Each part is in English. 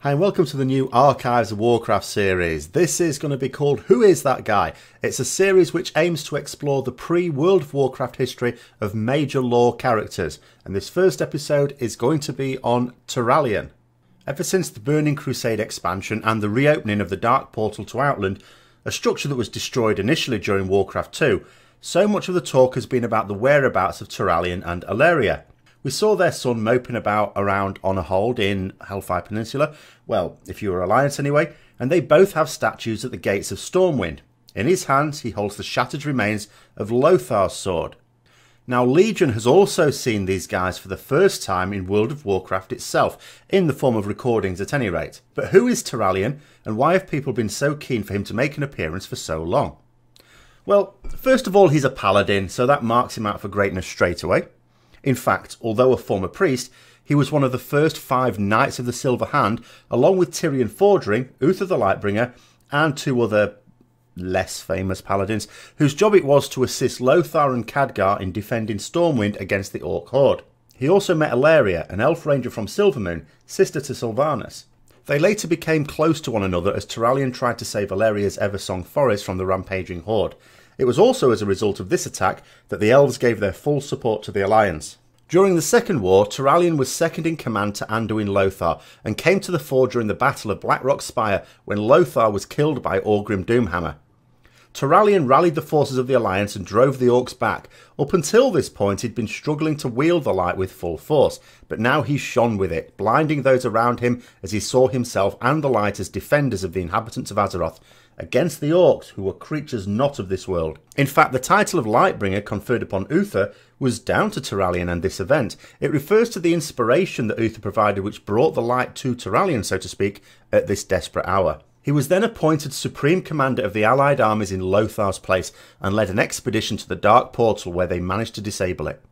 Hi and welcome to the new Archives of Warcraft series. This is going to be called Who Is That Guy? It's a series which aims to explore the pre-World of Warcraft history of major lore characters, and this first episode is going to be on Turalyon. Ever since the Burning Crusade expansion and the reopening of the Dark Portal to Outland, a structure that was destroyed initially during Warcraft 2, so much of the talk has been about the whereabouts of Turalyon and Illaria. We saw their son moping about around on a hold in Hellfire Peninsula, well, if you were Alliance anyway, and they both have statues at the gates of Stormwind. In his hands he holds the shattered remains of Lothar's sword. Now Legion has also seen these guys for the first time in World of Warcraft itself, in the form of recordings at any rate. But who is Turalyon, and why have people been so keen for him to make an appearance for so long? Well, first of all, he's a paladin, so that marks him out for greatness straight away. In fact, although a former priest, he was one of the first 5 Knights of the Silver Hand, along with Tyrion Fordring, Uther the Lightbringer, and 2 other less famous paladins, whose job it was to assist Lothar and Khadgar in defending Stormwind against the Orc Horde. He also met Illaria, an elf ranger from Silvermoon, sister to Sylvanas. They later became close to one another as Turalyon tried to save Illaria's Eversong forest from the rampaging Horde. It was also as a result of this attack that the elves gave their full support to the Alliance. During the Second War, Turalyon was second in command to Anduin Lothar and came to the fore during the Battle of Blackrock Spire when Lothar was killed by Orgrim Doomhammer. Turalyon rallied the forces of the Alliance and drove the Orcs back. Up until this point he'd been struggling to wield the light with full force, but now he shone with it, blinding those around him as he saw himself and the light as defenders of the inhabitants of Azeroth, against the Orcs, who were creatures not of this world. In fact, the title of Lightbringer conferred upon Uther was down to Turalyon and this event. It refers to the inspiration that Uther provided which brought the light to Turalyon, so to speak, at this desperate hour. He was then appointed Supreme Commander of the Allied armies in Lothar's place and led an expedition to the Dark Portal where they managed to disable it.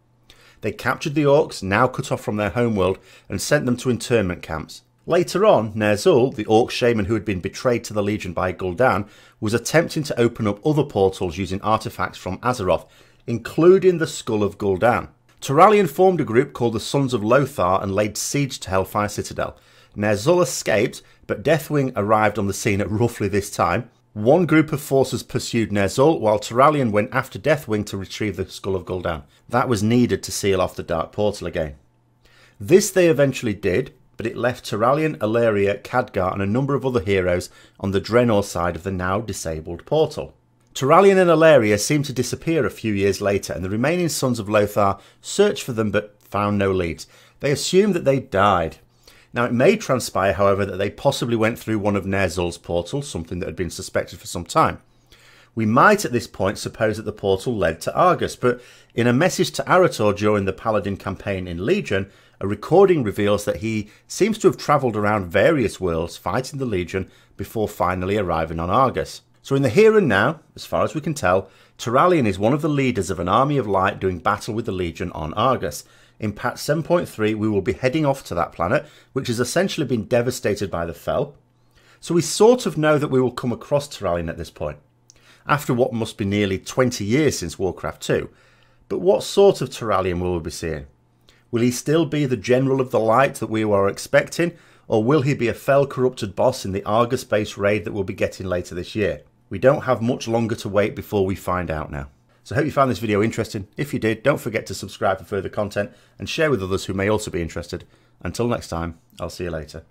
They captured the Orcs, now cut off from their homeworld, and sent them to internment camps. Later on, Ner'zhul, the Orc shaman who had been betrayed to the Legion by Gul'dan, was attempting to open up other portals using artifacts from Azeroth, including the Skull of Gul'dan. Turalyon formed a group called the Sons of Lothar and laid siege to Hellfire Citadel. Ner'zhul escaped, but Deathwing arrived on the scene at roughly this time. One group of forces pursued Ner'zhul, while Turalyon went after Deathwing to retrieve the Skull of Gul'dan. That was needed to seal off the Dark Portal again. This they eventually did, but it left Turalyon, Illaria, Khadgar and a number of other heroes on the Draenor side of the now disabled portal. Turalyon and Illaria seemed to disappear a few years later, and the remaining Sons of Lothar searched for them but found no leads. They assumed that they died. Now it may transpire, however, that they possibly went through one of Ner'zhul's portals, something that had been suspected for some time. We might at this point suppose that the portal led to Argus, but in a message to Arator during the Paladin campaign in Legion, a recording reveals that he seems to have travelled around various worlds fighting the Legion before finally arriving on Argus. So in the here and now, as far as we can tell, Turalyon is one of the leaders of an army of light doing battle with the Legion on Argus. In patch 7.3 we will be heading off to that planet, which has essentially been devastated by the Fel. So we sort of know that we will come across Turalyon at this point, after what must be nearly 20 years since Warcraft 2. But what sort of Turalyon will we be seeing? Will he still be the General of the Light that we were expecting, or will he be a Fel-corrupted boss in the Argus-based raid that we'll be getting later this year? We don't have much longer to wait before we find out now. So I hope you found this video interesting. If you did, don't forget to subscribe for further content and share with others who may also be interested. Until next time, I'll see you later.